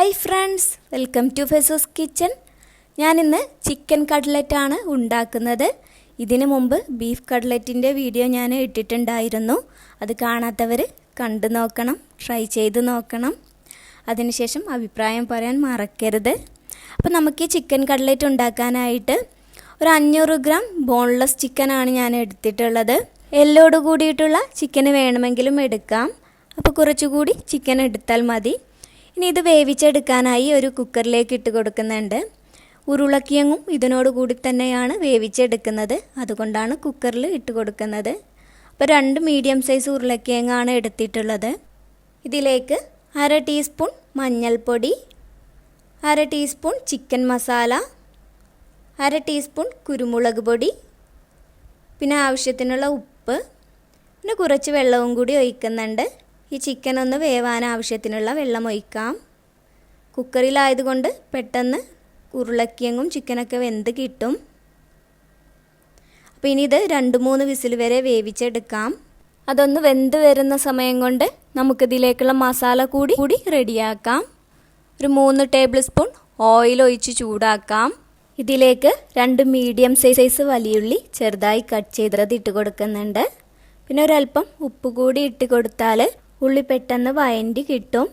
Hi friends, welcome to fezuskitchen. ഞാനിന്ന് chicken cutlet ആണ് ഉണ്ടാക്കുന്നത്. ഇതിനു മുമ്പ് ബീഫ് കട്ട്ലറ്റിൻ്റെ വീഡിയോ ഞാൻ ഇട്ടിട്ടുണ്ടായിരുന്നു. അത് കാണാത്തവർ കണ്ടു നോക്കണം, ട്രൈ ചെയ്ത് നോക്കണം. അതിനുശേഷം അഭിപ്രായം പറയാൻ മറക്കരുത്. അപ്പോൾ നമുക്ക് ഈ ചിക്കൻ കട്ട്ലറ്റ് ഉണ്ടാക്കാനായിട്ട് ഒരു 500 ഗ്രാം ബോൺലെസ് ചിക്കനാണ് ഞാൻ എടുത്തിട്ടുള്ളത്. എല്ലോട് കൂടിയിട്ടുള്ള ചിക്കന് വേണമെങ്കിലും എടുക്കാം. അപ്പോൾ കുറച്ചുകൂടി ചിക്കൻ എടുത്താൽ മതി. ഇനി ഇത് വേവിച്ചെടുക്കാനായി ഒരു കുക്കറിലേക്ക് ഇട്ട് കൊടുക്കുന്നുണ്ട്. ഉരുളക്കിഴങ്ങും ഇതിനോട് കൂടി തന്നെയാണ് വേവിച്ചെടുക്കുന്നത്, അതുകൊണ്ടാണ് കുക്കറിൽ ഇട്ട് കൊടുക്കുന്നത്. അപ്പോൾ 2 മീഡിയം സൈസ് ഉരുളക്കിഴങ്ങാണ് എടുത്തിട്ടുള്ളത്. ഇതിലേക്ക് 1/2 ടീസ്പൂൺ മഞ്ഞൾപ്പൊടി, 1/2 ടീസ്പൂൺ ചിക്കൻ മസാല, 1/2 ടീസ്പൂൺ കുരുമുളക് പൊടി, പിന്നെ ആവശ്യത്തിനുള്ള ഉപ്പ്, പിന്നെ കുറച്ച് വെള്ളവും കൂടി ഒഴിക്കുന്നുണ്ട്. ഈ ചിക്കൻ ഒന്ന് വേവാൻ ആവശ്യത്തിനുള്ള വെള്ളം ഒഴിക്കാം. കുക്കറിലായതുകൊണ്ട് പെട്ടെന്ന് ഉരുളക്കിഴങ്ങും ചിക്കനൊക്കെ വെന്ത് കിട്ടും. അപ്പോൾ ഇനി ഇത് 2-3 വിസിൽ വരെ വേവിച്ചെടുക്കാം. അതൊന്ന് വെന്ത് വരുന്ന സമയം കൊണ്ട് നമുക്കിതിലേക്കുള്ള മസാല കൂടി റെഡിയാക്കാം. ഒരു 3 ടേബിൾ സ്പൂൺ ഓയിൽ ഒഴിച്ച് ചൂടാക്കാം. ഇതിലേക്ക് 2 മീഡിയം സൈസ് വലിയുള്ളി ചെറുതായി കട്ട് ചെയ്തത് ഇട്ട് കൊടുക്കുന്നുണ്ട്. പിന്നെ ഒരല്പം ഉപ്പ് കൂടി ഇട്ട് കൊടുത്താൽ ഉള്ളി പെട്ടെന്ന് വഴണ്ടി കിട്ടും.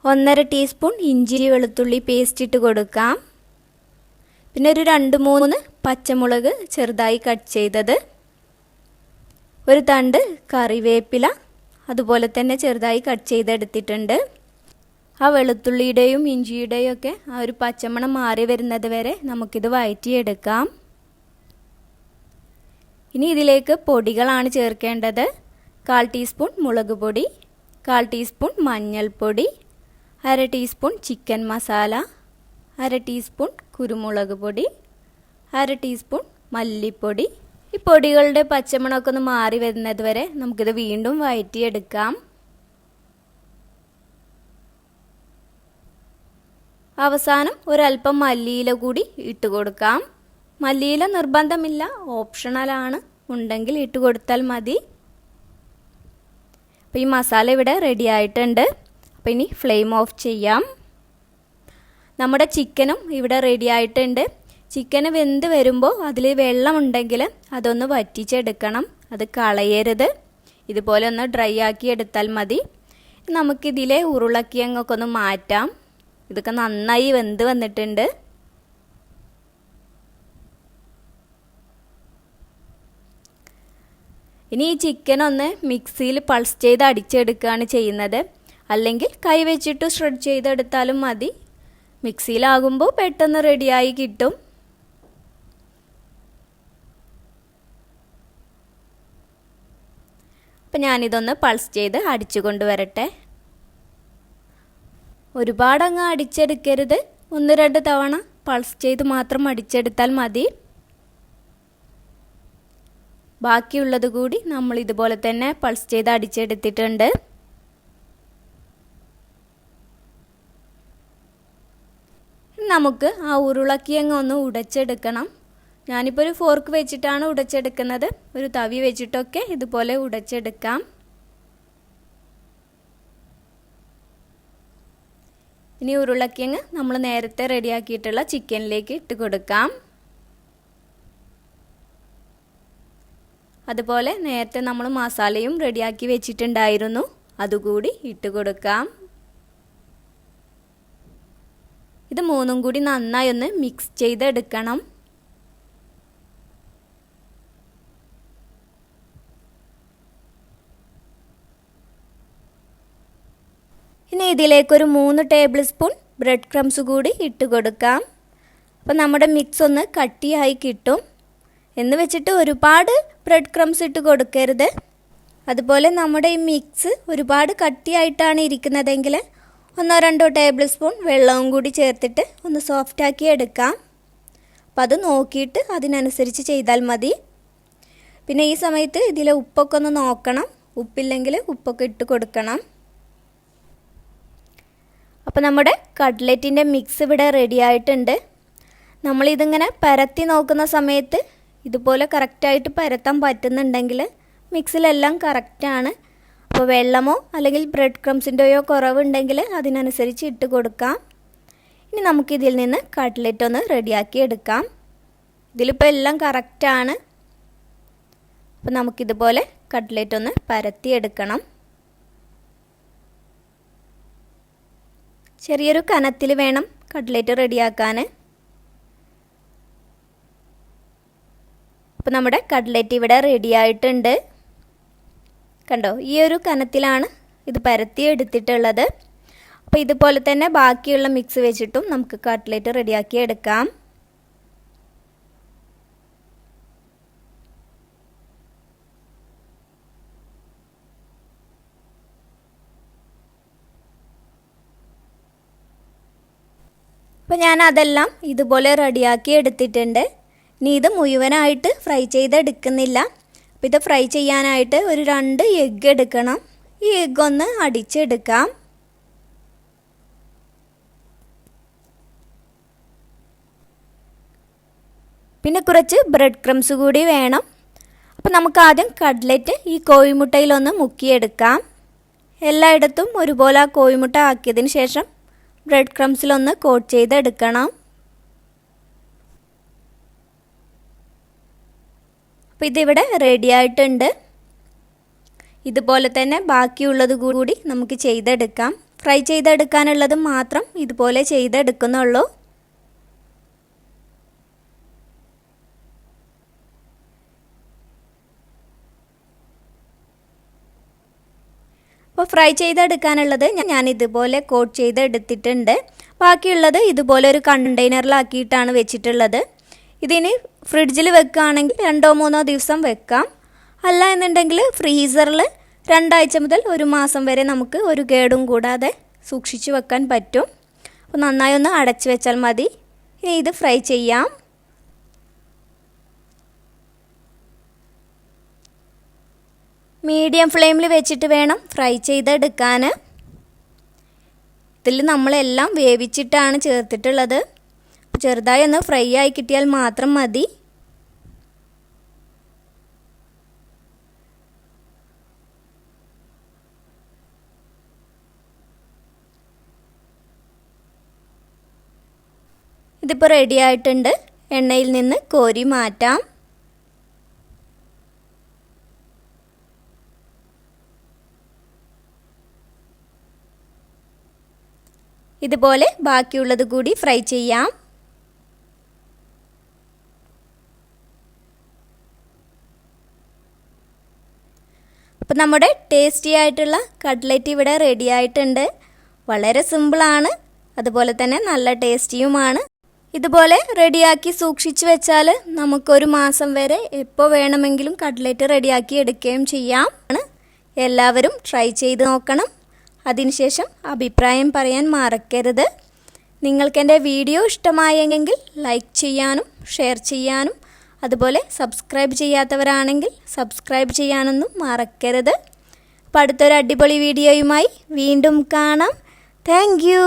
ഒന്നര ടീസ്പൂൺ ഇഞ്ചി വെളുത്തുള്ളി പേസ്റ്റ് ഇട്ട് കൊടുക്കാം. പിന്നെ ഒരു 2-3 പച്ചമുളക് ചെറുതായി കട്ട് ചെയ്തത്, ഒരു തണ്ട് കറിവേപ്പില അതുപോലെ തന്നെ ചെറുതായി കട്ട് ചെയ്തെടുത്തിട്ടുണ്ട്. ആ വെളുത്തുള്ളിയുടെയും ഇഞ്ചിയുടെയും ഒക്കെ ആ ഒരു പച്ചമണം മാറി വരുന്നത് വരെ നമുക്കിത് വഴറ്റിയെടുക്കാം. ഇനി ഇതിലേക്ക് പൊടികളാണ് ചേർക്കേണ്ടത്. 1/4 ടീസ്പൂൺ മുളക് പൊടി, 1/4 ടീസ്പൂൺ മഞ്ഞൾപ്പൊടി, 1/2 ടീസ്പൂൺ ചിക്കൻ മസാല, 1/2 ടീസ്പൂൺ കുരുമുളക് പൊടി, 1/2 ടീസ്പൂൺ മല്ലിപ്പൊടി. ഈ പൊടികളുടെ പച്ചമണമൊക്കെ ഒന്ന് മാറി വരുന്നത് വരെ നമുക്കിത് വീണ്ടും വഴറ്റിയെടുക്കാം. അവസാനം ഒരല്പം മല്ലിയില കൂടി ഇട്ട് കൊടുക്കാം. മല്ലിയില നിർബന്ധമില്ല, ഓപ്ഷണലാണ്, ഉണ്ടെങ്കിൽ ഇട്ട് കൊടുത്താൽ മതി. അപ്പോൾ ഈ മസാല ഇവിടെ റെഡി ആയിട്ടുണ്ട്. അപ്പോൾ ഇനി ഫ്ലെയിം ഓഫ് ചെയ്യാം. നമ്മുടെ ചിക്കനും ഇവിടെ റെഡി ആയിട്ടുണ്ട്. ചിക്കന് വെന്ത് വരുമ്പോൾ അതിൽ വെള്ളമുണ്ടെങ്കിൽ അതൊന്ന് വറ്റിച്ചെടുക്കണം, അത് കളയരുത്. ഇതുപോലെ ഒന്ന് ഡ്രൈ ആക്കി എടുത്താൽ മതി. നമുക്കിതിലെ ഉരുളക്കിഴങ്ങൊക്കെ ഒന്ന് മാറ്റാം. ഇതൊക്കെ നന്നായി വെന്ത് വന്നിട്ടുണ്ട്. ഇനി ഈ ചിക്കൻ ഒന്ന് മിക്സിയിൽ പൾസ് ചെയ്ത് അടിച്ചെടുക്കുകയാണ് ചെയ്യുന്നത്. അല്ലെങ്കിൽ കൈ വെച്ചിട്ട് ഷ്രെഡ് ചെയ്തെടുത്താലും മതി. മിക്സിയിലാകുമ്പോൾ പെട്ടെന്ന് റെഡിയായി കിട്ടും. അപ്പം ഞാനിതൊന്ന് പൾസ് ചെയ്ത് അടിച്ചു കൊണ്ടുവരട്ടെ. ഒരുപാടങ്ങ് അടിച്ചെടുക്കരുത്, 1-2 തവണ പൾസ് ചെയ്ത് മാത്രം അടിച്ചെടുത്താൽ മതി. ബാക്കിയുള്ളത് കൂടി നമ്മൾ ഇതുപോലെ തന്നെ പൾസ് ചെയ്ത് അടിച്ചെടുത്തിട്ടുണ്ട്. നമുക്ക് ആ ഉരുളക്കിഴങ്ങ് ഒന്ന് ഉടച്ചെടുക്കണം. ഞാനിപ്പോൾ ഒരു ഫോർക്ക് വെച്ചിട്ടാണ് ഉടച്ചെടുക്കുന്നത്. ഒരു തവി വെച്ചിട്ടൊക്കെ ഇതുപോലെ ഉടച്ചെടുക്കാം. ഇനി ഉരുളക്കിഴങ്ങ് നമ്മൾ നേരത്തെ റെഡിയാക്കിയിട്ടുള്ള ചിക്കനിലേക്ക് ഇട്ട് കൊടുക്കാം. അതുപോലെ നേരത്തെ നമ്മൾ മസാലയും റെഡിയാക്കി വെച്ചിട്ടുണ്ടായിരുന്നു, അതുകൂടി ഇട്ട് കൊടുക്കാം. ഇത് 3ഉം കൂടി നന്നായി ഒന്ന് മിക്സ് ചെയ്തെടുക്കണം. ഇനി ഇതിലേക്കൊരു 3 ടേബിൾ സ്പൂൺ ബ്രെഡ് ക്രംസ് കൂടി ഇട്ട് കൊടുക്കാം. അപ്പോൾ നമ്മുടെ മിക്സ് ഒന്ന് കട്ടിയായി കിട്ടും. എന്ന് വെച്ചിട്ട് ഒരുപാട് ബ്രെഡ് ക്രംസ് ഇട്ട് കൊടുക്കരുത്. അതുപോലെ നമ്മുടെ ഈ മിക്സ് ഒരുപാട് കട്ടിയായിട്ടാണ് ഇരിക്കുന്നതെങ്കിൽ 1-2 ടേബിൾ സ്പൂൺ വെള്ളവും കൂടി ചേർത്തിട്ട് ഒന്ന് സോഫ്റ്റാക്കി എടുക്കാം. അപ്പോൾ അത് നോക്കിയിട്ട് അതിനനുസരിച്ച് ചെയ്താൽ മതി. പിന്നെ ഈ സമയത്ത് ഇതിലെ ഉപ്പൊക്കെ ഒന്ന് നോക്കണം. ഉപ്പില്ലെങ്കിൽ ഉപ്പൊക്കെ ഇട്ട് കൊടുക്കണം. അപ്പോൾ നമ്മുടെ കട്ട്ലറ്റിൻ്റെ മിക്സ് ഇവിടെ റെഡി ആയിട്ടുണ്ട്. നമ്മളിതിങ്ങനെ പരത്തി നോക്കുന്ന സമയത്ത് ഇതുപോലെ കറക്റ്റായിട്ട് പരത്താൻ പറ്റുന്നുണ്ടെങ്കിൽ മിക്സിലെല്ലാം കറക്റ്റാണ്. അപ്പോൾ വെള്ളമോ അല്ലെങ്കിൽ ബ്രെഡ് ക്രംസിൻ്റെയോ കുറവുണ്ടെങ്കിൽ അതിനനുസരിച്ച് ഇട്ട് കൊടുക്കാം. ഇനി നമുക്കിതിൽ നിന്ന് കട്ട്ലറ്റ് ഒന്ന് റെഡിയാക്കി എടുക്കാം. ഇതിലിപ്പോൾ എല്ലാം കറക്റ്റാണ്. അപ്പോൾ നമുക്കിതുപോലെ കട്ട്ലറ്റ് ഒന്ന് പരത്തിയെടുക്കണം. ചെറിയൊരു കനത്തിൽ വേണം കട്ട്ലറ്റ് റെഡിയാക്കാൻ. അപ്പോൾ നമ്മുടെ കട്ട്ലറ്റ് ഇവിടെ റെഡി ആയിട്ടുണ്ട്. കണ്ടോ, ഈ ഒരു കനത്തിലാണ് ഇത് പരത്തി എടുത്തിട്ടുള്ളത്. അപ്പോൾ ഇതുപോലെ തന്നെ ബാക്കിയുള്ള മിക്സ് വെച്ചിട്ടും നമുക്ക് കട്ട്ലറ്റ് റെഡിയാക്കി എടുക്കാം. അപ്പോൾ ഞാൻ അതെല്ലാം ഇതുപോലെ റെഡിയാക്കി എടുത്തിട്ടുണ്ട്. ഇനി ഇത് മുഴുവനായിട്ട് ഫ്രൈ ചെയ്തെടുക്കുന്നില്ല. അപ്പോൾ ഇത് ഫ്രൈ ചെയ്യാനായിട്ട് ഒരു 2 എഗ്ഗ് എടുക്കണം. ഈ എഗ്ഗ് ഒന്ന് അടിച്ചെടുക്കാം. പിന്നെ കുറച്ച് ബ്രെഡ് ക്രംസ് കൂടി വേണം. അപ്പോൾ നമുക്ക് ആദ്യം കട്ട്ലറ്റ് ഈ കോഴിമുട്ടയിലൊന്ന് മുക്കിയെടുക്കാം. എല്ലായിടത്തും ഒരുപോലെ ആ കോഴിമുട്ട ആക്കിയതിന് ശേഷം ബ്രെഡ് ക്രംസിലൊന്ന് കോട്ട് ചെയ്തെടുക്കണം. അപ്പോൾ ഇതിവിടെ റെഡി ആയിട്ടുണ്ട്. ഇതുപോലെ തന്നെ ബാക്കിയുള്ളത് കൂടി നമുക്ക് ചെയ്തെടുക്കാം. ഫ്രൈ ചെയ്തെടുക്കാനുള്ളത് മാത്രം ഇതുപോലെ ചെയ്തെടുക്കുന്നുള്ളൂ. അപ്പോൾ ഫ്രൈ ചെയ്തെടുക്കാനുള്ളത് ഞാൻ ഇതുപോലെ കോട്ട് ചെയ്തെടുത്തിട്ടുണ്ട്. ബാക്കിയുള്ളത് ഇതുപോലെ ഒരു കണ്ടെയ്നറിലാക്കിയിട്ടാണ് വെച്ചിട്ടുള്ളത്. ഇതിന് ഫ്രിഡ്ജിൽ വെക്കുകയാണെങ്കിൽ 2-3 ദിവസം വെക്കാം. അല്ല എന്നുണ്ടെങ്കിൽ ഫ്രീസറിൽ 2 ആഴ്ച മുതൽ 1 മാസം വരെ നമുക്ക് ഒരു കേടും കൂടാതെ സൂക്ഷിച്ച് വെക്കാൻ പറ്റും. അപ്പോൾ നന്നായി ഒന്ന് അടച്ചു വെച്ചാൽ മതി. ഇനി ഇത് ഫ്രൈ ചെയ്യാം. മീഡിയം ഫ്ലെയിമിൽ വെച്ചിട്ട് വേണം ഫ്രൈ ചെയ്തെടുക്കാൻ. ഇതിൽ നമ്മളെല്ലാം വേവിച്ചിട്ടാണ് ചേർത്തിട്ടുള്ളത്. ചെറുതായി ഒന്ന് ഫ്രൈ ആയി കിട്ടിയാൽ മാത്രം മതി. ഇതിപ്പോൾ റെഡി ആയിട്ടുണ്ട്. എണ്ണയിൽ നിന്ന് കോരി മാറ്റാം. ഇതുപോലെ ബാക്കിയുള്ളത് കൂടി ഫ്രൈ ചെയ്യാം. അപ്പോൾ നമ്മുടെ ടേസ്റ്റി ആയിട്ടുള്ള കട്ട്ലറ്റ് ഇവിടെ റെഡി ആയിട്ടുണ്ട്. വളരെ സിമ്പിളാണ്, അതുപോലെ തന്നെ നല്ല ടേസ്റ്റിയുമാണ്. ഇതുപോലെ റെഡിയാക്കി സൂക്ഷിച്ച് വെച്ചാൽ നമുക്കൊരു മാസം വരെ എപ്പോൾ വേണമെങ്കിലും കട്ട്ലറ്റ് റെഡിയാക്കി എടുക്കുകയും ചെയ്യാം. എല്ലാവരും ട്രൈ ചെയ്ത് നോക്കണം. അതിനുശേഷം അഭിപ്രായം പറയാൻ മറക്കരുത്. നിങ്ങൾക്കെൻ്റെ വീഡിയോ ഇഷ്ടമായെങ്കിൽ ലൈക്ക് ചെയ്യാനും ഷെയർ ചെയ്യാനും അതുപോലെ സബ്സ്ക്രൈബ് ചെയ്യാത്തവരാണെങ്കിൽ സബ്സ്ക്രൈബ് ചെയ്യാനൊന്നും മറക്കരുത്. അപ്പോൾ അടുത്തൊരു അടിപൊളി വീഡിയോയുമായി വീണ്ടും കാണാം. Thank you.